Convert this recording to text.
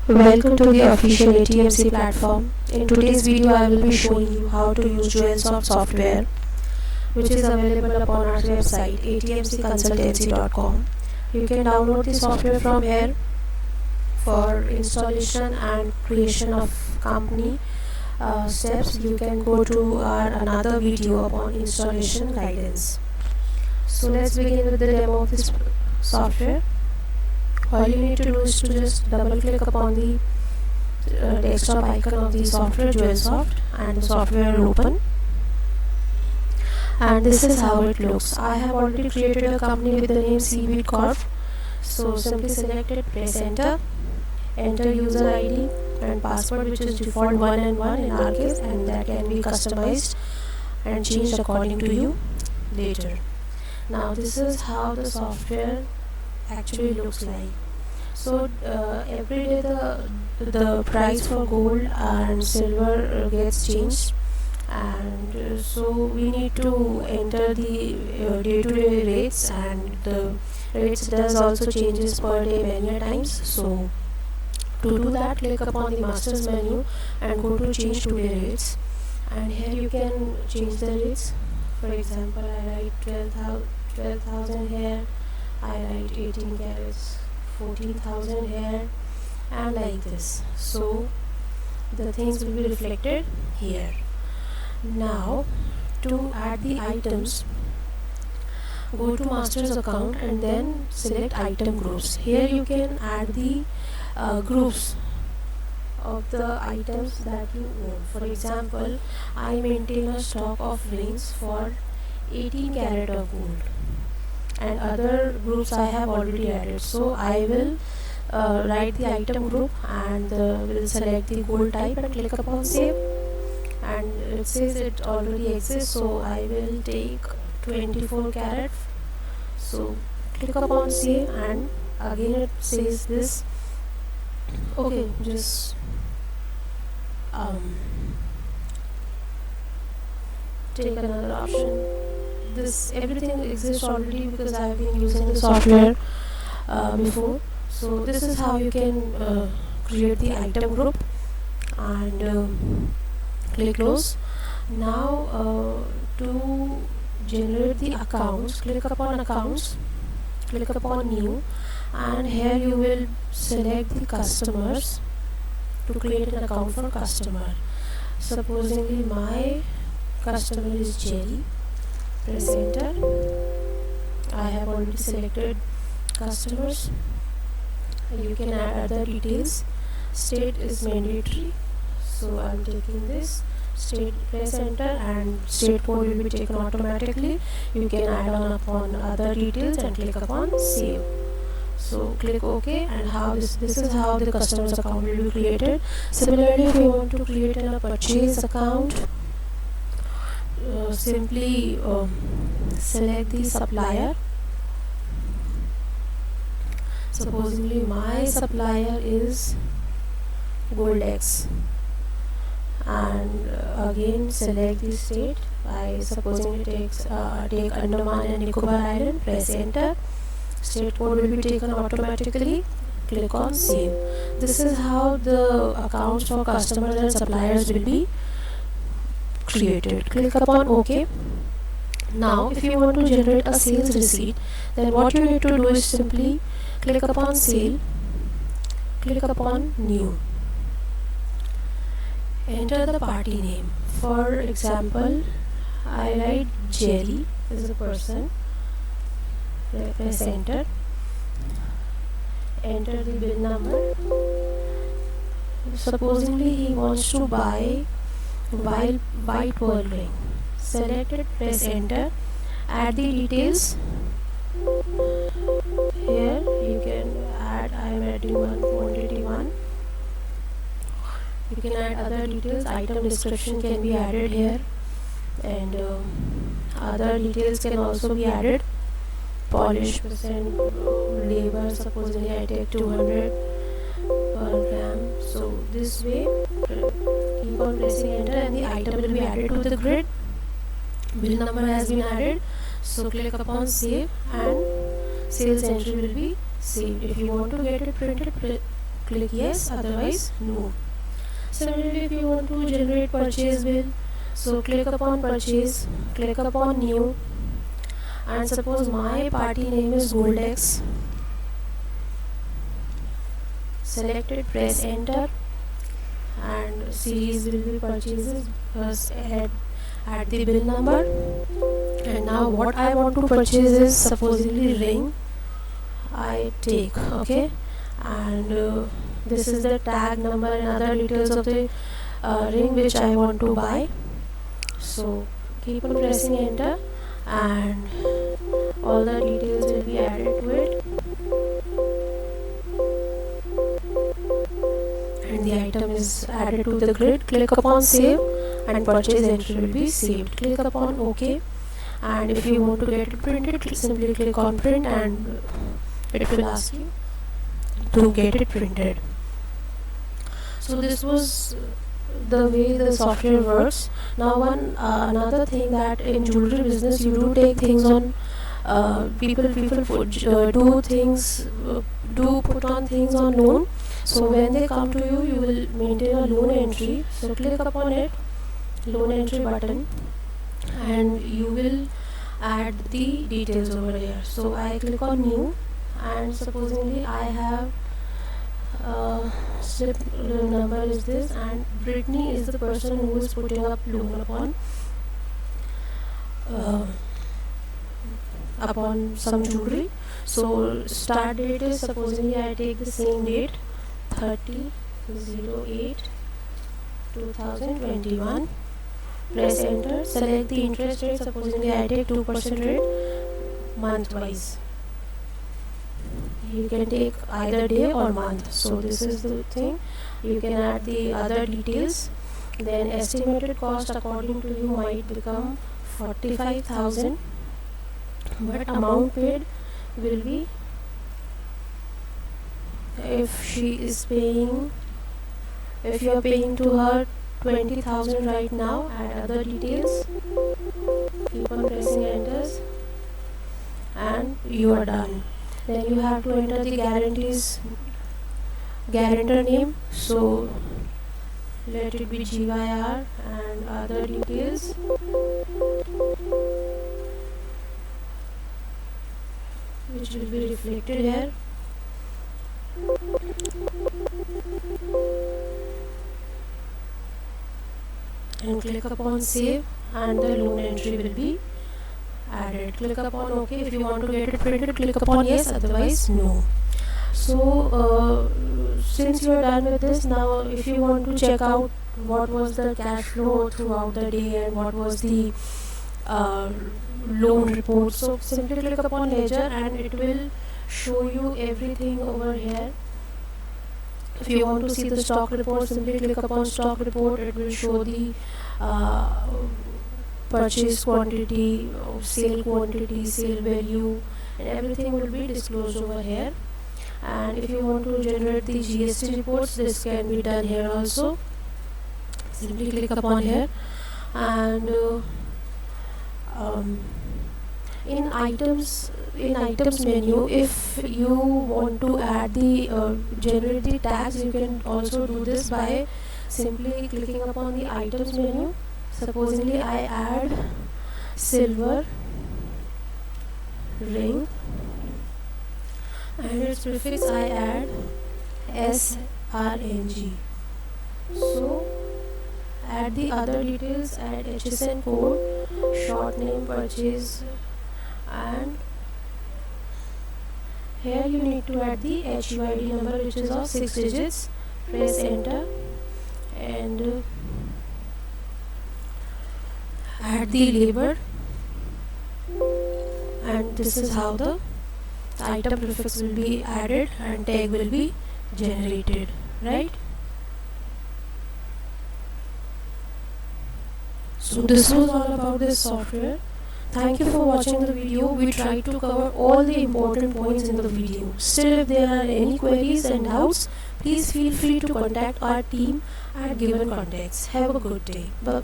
Welcome to the official ATMC platform. In today's video, I will be showing you how to use JewelSoft software, which is available upon our website atmcconsultancy.com. You can download the software from here for installation and creation of company steps. You can go to our another video upon installation guidance. So let's begin with the demo of this software. All you need to do is to just double click upon the desktop icon of the software JewelSoft, and the software will open, and this is how it looks. I have already created a company with the name Seaweed Corp. So simply select it, press enter, enter user ID and password, which is default 1 and 1 in our case, and that can be customized and changed according to you later. Now this is how the software actually looks like. So every day the price for gold and silver gets changed, and so we need to enter the day-to-day rates, and the rates does also changes per day many times. So to do that, click upon the master's menu and go to change today rates, and here you can change the rates. For example, I write 12,000 here, I write 18 carats 14,000 here, and like this. So the things will be reflected here. Now to add the items, go to master's account and then select item groups. Here you can add the groups of the items that you own. For example, I maintain a stock of rings for 18 karat of gold, and other groups I have already added. So I will write the item group and will select the gold type and click upon save, and it says it already exists, so I will take 24 karat. So click upon save, and again it says this. Okay, just take another option. This everything exists already because I have been using the software before. So this is how you can create the item group, and click close. Now to generate the accounts, click upon accounts, click upon new, and here you will select the customers to create an account for customer. Supposingly my customer is Jerry, press enter. I have already selected customers. You can add other details. State is mandatory, so I'm taking this state. Press enter, and state code will be taken automatically. You can add on upon other details and click upon save. So click OK, and how this is how the customer's account will be created. Similarly, if you want to create a purchase account, simply select the supplier. Supposedly my supplier is Goldex, and again select the state. I supposing it take Andaman and Nicobar Island. Press enter. State code will be taken automatically. Click on save. This is how the accounts for customers and suppliers will be created. Click upon OK. Now if you want to generate a sales receipt, then what you need to do is simply click upon sale, click upon new, enter the party name. For example, I write Jerry is a person, press enter, enter the bill number. Supposingly he wants to buy white pearl ring, select it, press enter, add the details. Here you can add, I am adding one quantity 1. You can add other details. Item description can be added here, and other details can also be added. Polish percent, labor, supposedly I take 200 per gram. So this way, keep on pressing enter, and the item will be added to the grid. Bill number has been added, so click upon save, and sales entry will be saved. If you want to get it printed, click yes, otherwise no. Similarly, if you want to generate purchase bill, so click upon purchase, click upon new, and suppose my party name is Goldex. Select it, press enter, and series will be purchases. First add the bill number, and now what I want to purchase is supposedly ring. I take, okay, and this is the tag number and other details of the ring which I want to buy. So keep on pressing enter, and all the details will be added to it, and the item is added to the grid. Click upon save, and purchase entry will be saved. Click upon OK, and if you want to get it printed, simply click on print, and it will ask you to get it printed. So this was the way the software works. Now another thing, that in jewelry business you do take things on people do put on things on loan. So when they come to you, you will maintain a loan entry. So click upon it, loan entry button, and you will add the details over here. So I click on new, and supposedly I have slip number is this, and Brittany is the person who is putting up loan upon some jewelry. So start date is, supposedly I take the same date, 30/08/2021. Press enter, select the interest rate, supposedly I take 2% rate month wise. You can take either day or month. So this is the thing. You can add the other details. Then estimated cost according to you might become 45,000, but amount paid will be, if you are paying to her 20,000 right now, add other details, keep on pressing enter, and you are done. Then you have to enter the guarantor name. So let it be GYR, and other details. Which will be reflected here. And click upon save, and the loan entry will be added. Click upon OK. If you want to get it printed, click upon yes, otherwise no. So since you are done with this, now if you want to check out what was the cash flow throughout the day and what was the loan report, so simply click upon ledger, and it will show you everything over here. If you want to see the stock report, simply click upon stock report. It will show the purchase quantity, sale quantity, sale value, and everything will be disclosed over here. And if you want to generate the GST reports, this can be done here also. Simply click upon here, and in items menu, if you want to add the generate the tags, you can also do this by simply clicking upon the items menu. Supposedly I add silver ring, and its prefix I add SRNG. So add the other details, add HSN code, short name, purchase, and here you need to add the HUID number, which is of 6 digits. Press enter, and add the labor, and this is how the item prefix will be added and tag will be generated, right? So this was all about this software. Thank you for watching the video. We tried to cover all the important points in the video. Still, if there are any queries and doubts, please feel free to contact our team at given contacts. Have a good day. Bye.